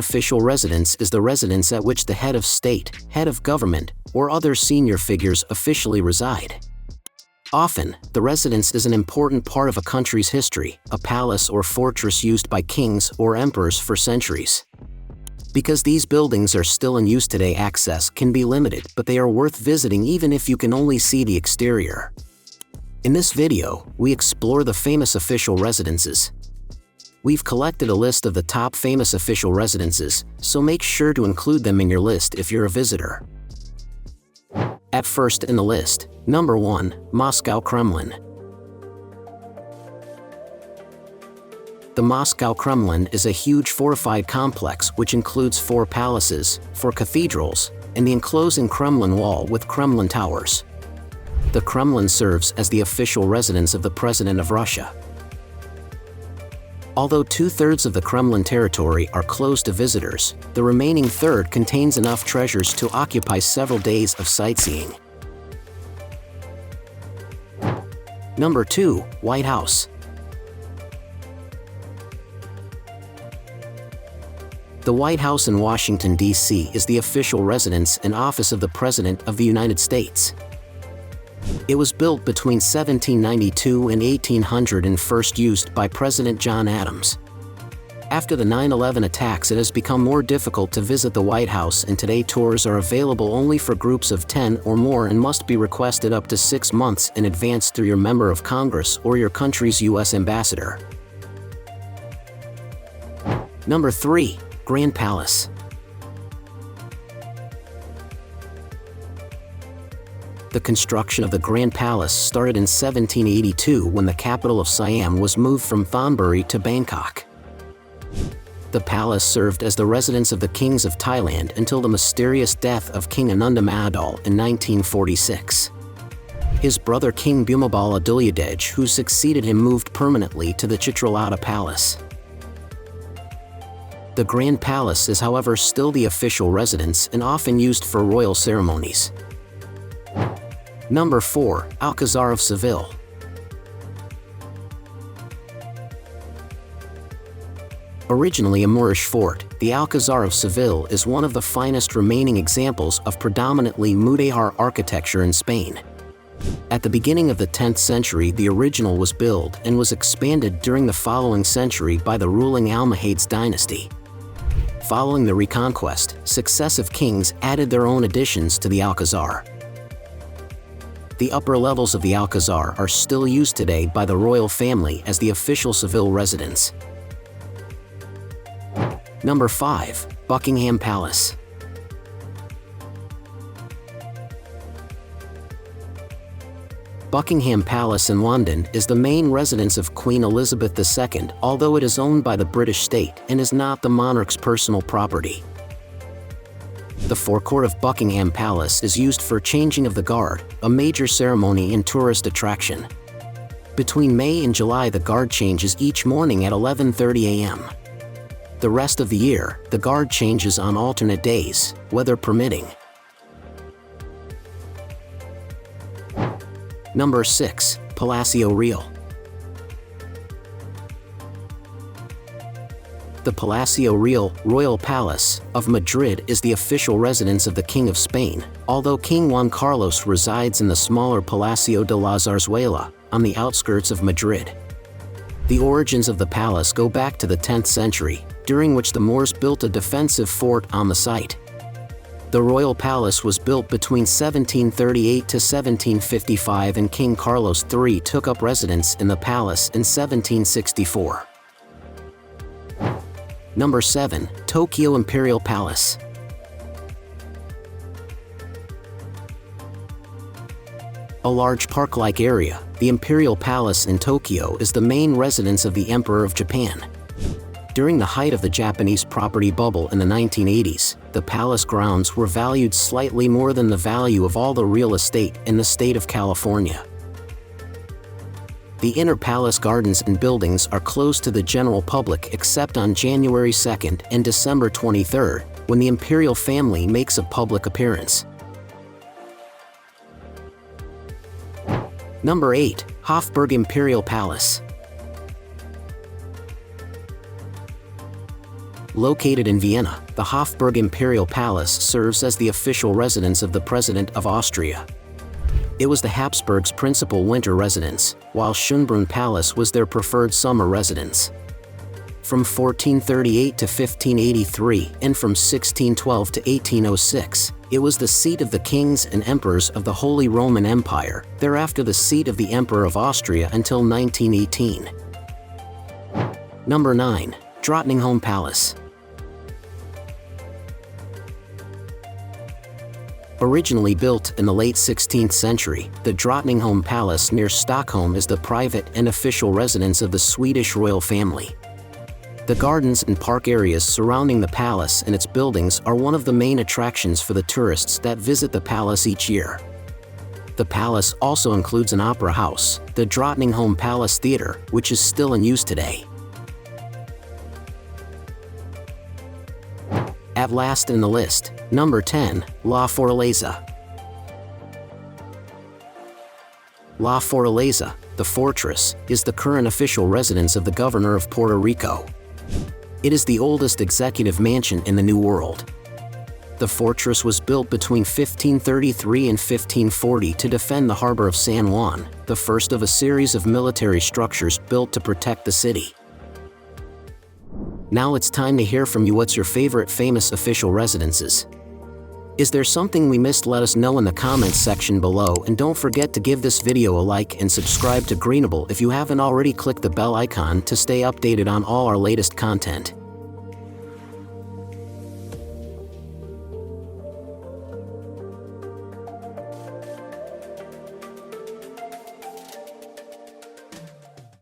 official residence is the residence at which the head of state, head of government, or other senior figures officially reside. Often, the residence is an important part of a country's history, a palace or fortress used by kings or emperors for centuries. Because these buildings are still in use today, access can be limited, but they are worth visiting even if you can only see the exterior. In this video, we explore the famous official residences. We've collected a list of the top famous official residences, so make sure to include them in your list if you're a visitor. At first in the list, number 1, Moscow Kremlin. The Moscow Kremlin is a huge fortified complex which includes 4 palaces, 4 cathedrals, and the enclosing Kremlin wall with Kremlin towers. The Kremlin serves as the official residence of the President of Russia. Although 2/3 of the Kremlin territory are closed to visitors, the remaining third contains enough treasures to occupy several days of sightseeing. Number 2, White House. The White House in Washington, D.C. is the official residence and office of the President of the United States. It was built between 1792 and 1800 and first used by President John Adams. After the 9/11 attacks, it has become more difficult to visit the White House, and today tours are available only for groups of 10 or more and must be requested up to 6 months in advance through your member of Congress or your country's U.S. ambassador. Number 3, Grand Palace. The construction of the Grand Palace started in 1782 when the capital of Siam was moved from Thonburi to Bangkok. The palace served as the residence of the kings of Thailand until the mysterious death of King Ananda Mahadol in 1946. His brother King Bhumibol Adulyadej, who succeeded him, moved permanently to the Chitralada Palace. The Grand Palace is, however, still the official residence and often used for royal ceremonies. Number 4, Alcazar of Seville. Originally a Moorish fort, the Alcazar of Seville is one of the finest remaining examples of predominantly Mudéjar architecture in Spain. At the beginning of the 10th century, the original was built and was expanded during the following century by the ruling Almohades dynasty. Following the Reconquest, successive kings added their own additions to the Alcazar. The upper levels of the Alcazar are still used today by the royal family as the official Seville residence. Number 5, Buckingham Palace. Buckingham Palace in London is the main residence of Queen Elizabeth II, although it is owned by the British state and is not the monarch's personal property. The forecourt of Buckingham Palace is used for changing of the guard, a major ceremony and tourist attraction. Between May and July, the guard changes each morning at 11:30 a.m. The rest of the year, the guard changes on alternate days, weather permitting. Number 6, Palacio Real. The Palacio Real, Royal Palace, of Madrid is the official residence of the King of Spain, although King Juan Carlos resides in the smaller Palacio de la Zarzuela, on the outskirts of Madrid. The origins of the palace go back to the 10th century, during which the Moors built a defensive fort on the site. The royal palace was built between 1738 to 1755, and King Carlos III took up residence in the palace in 1764. Number 7, Tokyo Imperial Palace. A large park-like area, the Imperial Palace in Tokyo is the main residence of the Emperor of Japan. During the height of the Japanese property bubble in the 1980s, the palace grounds were valued slightly more than the value of all the real estate in the state of California. The inner palace gardens and buildings are closed to the general public except on January 2nd and December 23rd, when the imperial family makes a public appearance. Number 8, Hofburg Imperial Palace. Located in Vienna, the Hofburg Imperial Palace serves as the official residence of the President of Austria. It was the Habsburgs' principal winter residence, while Schönbrunn Palace was their preferred summer residence. From 1438 to 1583 and from 1612 to 1806, it was the seat of the kings and emperors of the Holy Roman Empire, thereafter the seat of the Emperor of Austria until 1918. Number 9. Drottningholm Palace. Originally built in the late 16th century, the Drottningholm Palace near Stockholm is the private and official residence of the Swedish royal family. The gardens and park areas surrounding the palace and its buildings are one of the main attractions for the tourists that visit the palace each year. The palace also includes an opera house, the Drottningholm Palace Theatre, which is still in use today. At last in the list, number 10, La Fortaleza. La Fortaleza, the fortress, is the current official residence of the governor of Puerto Rico. It is the oldest executive mansion in the New World. The fortress was built between 1533 and 1540 to defend the harbor of San Juan, the first of a series of military structures built to protect the city. Now it's time to hear from you. What's your favorite famous official residences? Is there something we missed? Let us know in the comments section below, and don't forget to give this video a like and subscribe to Greenable if you haven't already. Click the bell icon to stay updated on all our latest content.